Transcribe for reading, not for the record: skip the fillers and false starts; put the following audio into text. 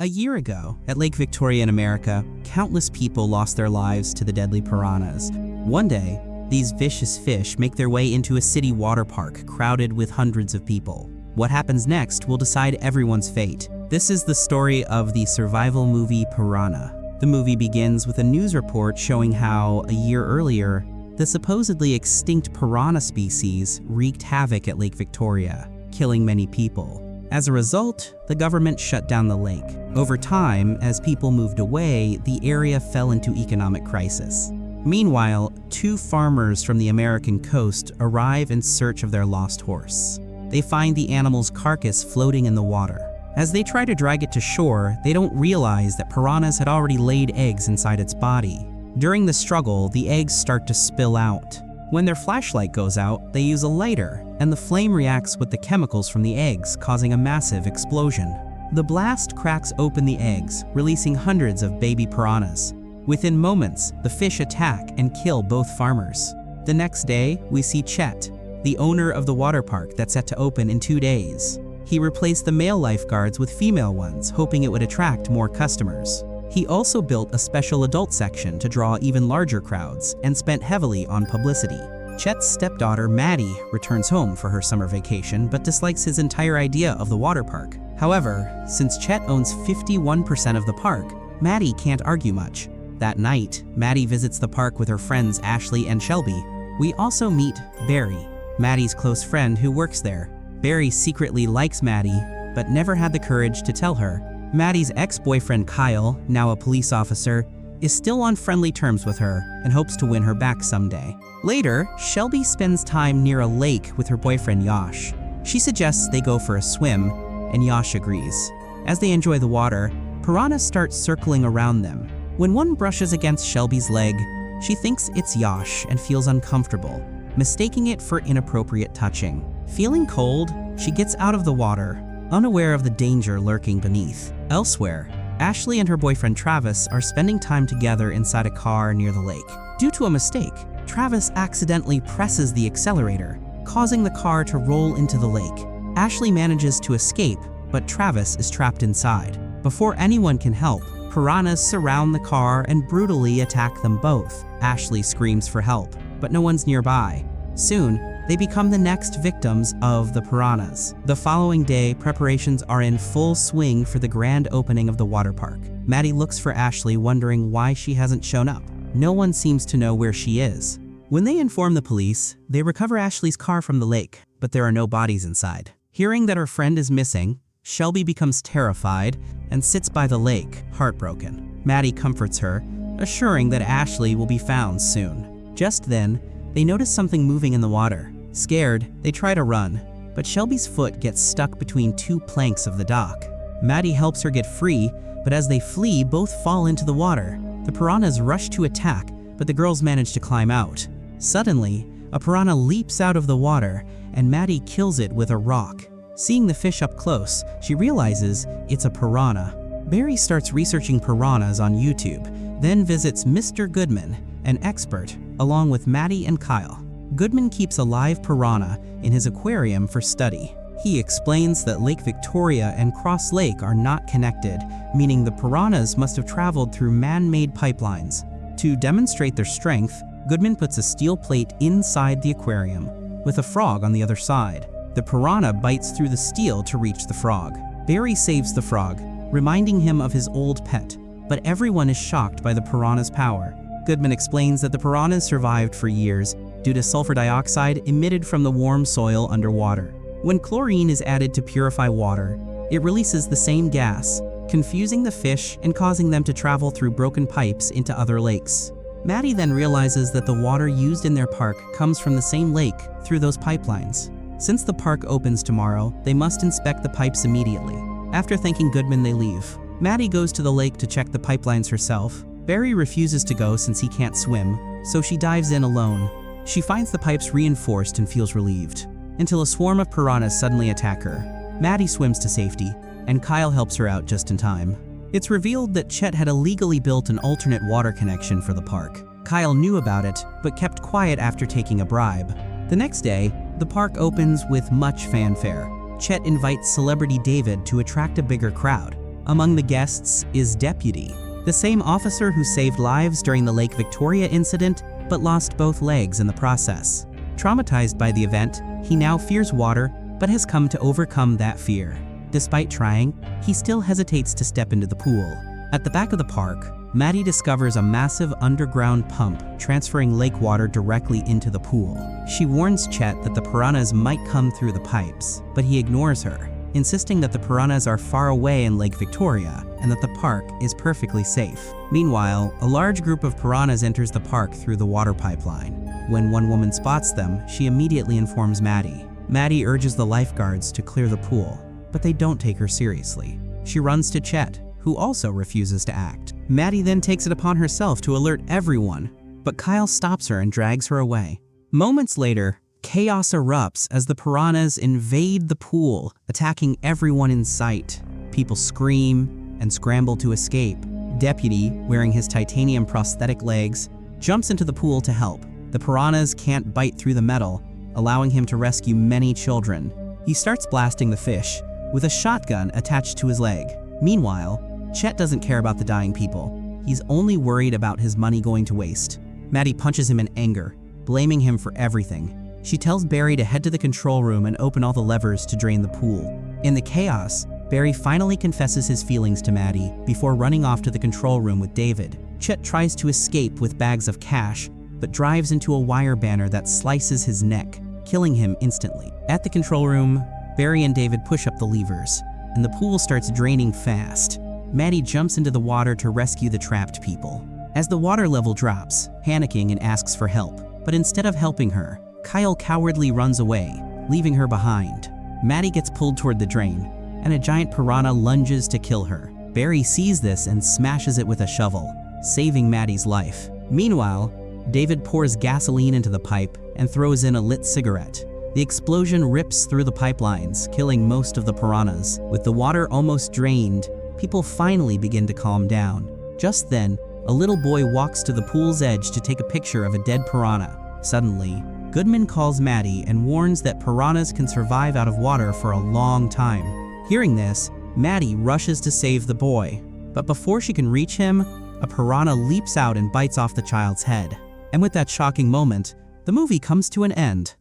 A year ago, at Lake Victoria in America, countless people lost their lives to the deadly piranhas. One day, these vicious fish make their way into a city water park crowded with hundreds of people. What happens next will decide everyone's fate. This is the story of the survival movie Piranha. The movie begins with a news report showing how, a year earlier, the supposedly extinct piranha species wreaked havoc at Lake Victoria, killing many people. As a result, the government shut down the lake. Over time, as people moved away, the area fell into economic crisis. Meanwhile, two farmers from the American coast arrive in search of their lost horse. They find the animal's carcass floating in the water. As they try to drag it to shore, they don't realize that piranhas had already laid eggs inside its body. During the struggle, the eggs start to spill out. When their flashlight goes out, they use a lighter, and the flame reacts with the chemicals from the eggs, causing a massive explosion. The blast cracks open the eggs, releasing hundreds of baby piranhas. Within moments, the fish attack and kill both farmers. The next day, we see Chet, the owner of the water park that's set to open in 2 days. He replaced the male lifeguards with female ones, hoping it would attract more customers. He also built a special adult section to draw even larger crowds and spent heavily on publicity. Chet's stepdaughter, Maddie, returns home for her summer vacation but dislikes his entire idea of the water park. However, since Chet owns 51% of the park, Maddie can't argue much. That night, Maddie visits the park with her friends Ashley and Shelby. We also meet Barry, Maddie's close friend who works there. Barry secretly likes Maddie, but never had the courage to tell her. Maddie's ex-boyfriend Kyle, now a police officer, is still on friendly terms with her and hopes to win her back someday. Later, Shelby spends time near a lake with her boyfriend Yash. She suggests they go for a swim, and Yash agrees. As they enjoy the water, piranhas start circling around them. When one brushes against Shelby's leg, she thinks it's Yash and feels uncomfortable, mistaking it for inappropriate touching. Feeling cold, she gets out of the water, unaware of the danger lurking beneath. Elsewhere, Ashley and her boyfriend Travis are spending time together inside a car near the lake. Due to a mistake, Travis accidentally presses the accelerator, causing the car to roll into the lake. Ashley manages to escape, but Travis is trapped inside. Before anyone can help, piranhas surround the car and brutally attack them both. Ashley screams for help, but no one's nearby. Soon, they become the next victims of the piranhas. The following day, preparations are in full swing for the grand opening of the water park. Maddie looks for Ashley, wondering why she hasn't shown up. No one seems to know where she is. When they inform the police, they recover Ashley's car from the lake, but there are no bodies inside. Hearing that her friend is missing, Shelby becomes terrified and sits by the lake, heartbroken. Maddie comforts her, assuring that Ashley will be found soon. Just then, they notice something moving in the water. Scared, they try to run, but Shelby's foot gets stuck between two planks of the dock. Maddie helps her get free, but as they flee, both fall into the water. The piranhas rush to attack, but the girls manage to climb out. Suddenly, a piranha leaps out of the water, and Maddie kills it with a rock. Seeing the fish up close, she realizes it's a piranha. Barry starts researching piranhas on YouTube, then visits Mr. Goodman, an expert, along with Maddie and Kyle. Goodman keeps a live piranha in his aquarium for study. He explains that Lake Victoria and Cross Lake are not connected, meaning the piranhas must have traveled through man-made pipelines. To demonstrate their strength, Goodman puts a steel plate inside the aquarium, with a frog on the other side. The piranha bites through the steel to reach the frog. Barry saves the frog, reminding him of his old pet, but everyone is shocked by the piranha's power. Goodman explains that the piranhas survived for years due to sulfur dioxide emitted from the warm soil underwater. When chlorine is added to purify water, it releases the same gas, confusing the fish and causing them to travel through broken pipes into other lakes. Maddie then realizes that the water used in their park comes from the same lake through those pipelines. Since the park opens tomorrow, they must inspect the pipes immediately. After thanking Goodman, they leave. Maddie goes to the lake to check the pipelines herself. Barry refuses to go since he can't swim, so she dives in alone. She finds the pipes reinforced and feels relieved, until a swarm of piranhas suddenly attack her. Maddie swims to safety, and Kyle helps her out just in time. It's revealed that Chet had illegally built an alternate water connection for the park. Kyle knew about it, but kept quiet after taking a bribe. The next day, the park opens with much fanfare. Chet invites celebrity David to attract a bigger crowd. Among the guests is Deputy, the same officer who saved lives during the Lake Victoria incident but lost both legs in the process. Traumatized by the event, he now fears water but has come to overcome that fear. Despite trying, he still hesitates to step into the pool. At the back of the park, Maddie discovers a massive underground pump transferring lake water directly into the pool. She warns Chet that the piranhas might come through the pipes, but he ignores her, insisting that the piranhas are far away in Lake Victoria and that the park is perfectly safe. Meanwhile, a large group of piranhas enters the park through the water pipeline. When one woman spots them, she immediately informs Maddie. Maddie urges the lifeguards to clear the pool, but they don't take her seriously. She runs to Chet, who also refuses to act. Maddie then takes it upon herself to alert everyone, but Kyle stops her and drags her away. Moments later, chaos erupts as the piranhas invade the pool, attacking everyone in sight. People scream and scramble to escape. Deputy, wearing his titanium prosthetic legs, jumps into the pool to help. The piranhas can't bite through the metal, allowing him to rescue many children. He starts blasting the fish with a shotgun attached to his leg. Meanwhile, Chet doesn't care about the dying people. He's only worried about his money going to waste. Maddie punches him in anger, blaming him for everything. She tells Barry to head to the control room and open all the levers to drain the pool. In the chaos, Barry finally confesses his feelings to Maddie before running off to the control room with David. Chet tries to escape with bags of cash, but drives into a wire banner that slices his neck, killing him instantly. At the control room, Barry and David push up the levers, and the pool starts draining fast. Maddie jumps into the water to rescue the trapped people. As the water level drops, panicking and asks for help, but instead of helping her, Kyle cowardly runs away, leaving her behind. Maddie gets pulled toward the drain, and a giant piranha lunges to kill her. Barry sees this and smashes it with a shovel, saving Maddie's life. Meanwhile, David pours gasoline into the pipe and throws in a lit cigarette. The explosion rips through the pipelines, killing most of the piranhas. With the water almost drained, people finally begin to calm down. Just then, a little boy walks to the pool's edge to take a picture of a dead piranha. Suddenly, Goodman calls Maddie and warns that piranhas can survive out of water for a long time. Hearing this, Maddie rushes to save the boy, but before she can reach him, a piranha leaps out and bites off the child's head. And with that shocking moment, the movie comes to an end.